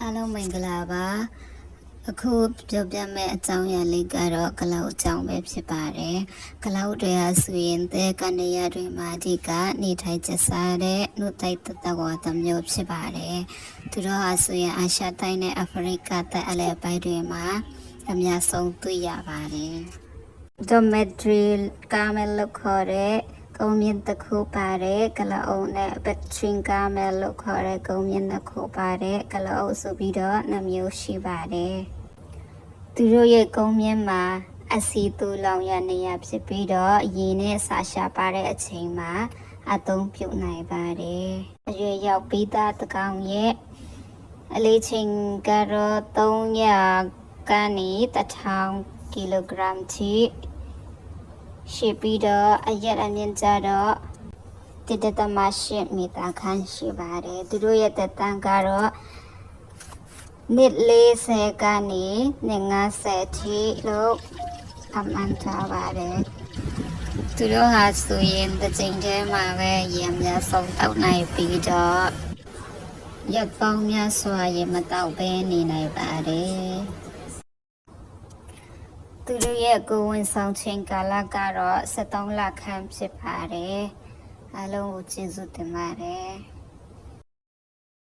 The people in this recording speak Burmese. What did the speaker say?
အားလုံးမင်္ဂလာပါအခုပြောပြမယ့်အကြောင်းအရာလေးကတော့ဂလောက်အကြောင်းပဲဖြစ်ပါတယ်ဂလောက်တွေဟာဆိုရင်တဲ့ကနေရတွေမှာအဓိကနေထိုင်ကျစားတဲ့နှုတ်တိုက်တဝါတစ်မျိုးဖြစ်ပါတယ်သူတို့ဟာဆိုရင်အာရှတိုင်းနဲ့အာဖရိကတိုက်အလယ်ပိုင်းတွေမှာအများဆုံးတွေ့ရပါတယ်Dormitory ကားမယ်လို့ခေါ်တဲ့ကုန်းမြင့်တစ်ခုပါတယ်ကလအုံနဲ့ဘက်ထရင်ကားမယ်လို့ခေါ်တဲ့ကုန်းမြင့်တစ်ခုပါတယ်ကလအုံဆိုပြီးတော့နှမျိုးရှိပါတယ်သူတို့ရဲ့ကုန်းမြင့်မှာအစီတူလောင်ရနေရဖြစ်ပြီးတော့ရေနဲ့ဆာရှာပါတဲ့အချိန်မှာအသုံးပြုနိုင်ပါတယ်အရွယ်ရောက်ပြီးသားတကောင်ရဲ့အလေးချိန်ကတော့300ကနေ1000ကီလိုဂရမ်ထိရှိပြီးတော့အရက်အမြင့်ကြတော့1.8 မီတာခန့်ရှိပါတယ်သူတို့ရဲ့တက်တန်းကတော့နှစ်40ကနေနှစ်50ထိလို့အမှန်ထားပါတယ်သူတို့ဟာဆိုရင်တစ်ချိန်တည်းမှာပဲရေအများဆုံးတောက်နိုင်ပြီးတော့ရက်ပေါင်းများစွာရေမတောက်ဘဲနေနိုင်ပါတယ်သူတို့ရဲ့ကိုယ်ဝန်ဆောင်ချိန်ကာလကတော့73လခန့်ဖြစ်ပါတယ်အားလုံးကိုကျေးဇူးတင်ပါတယ်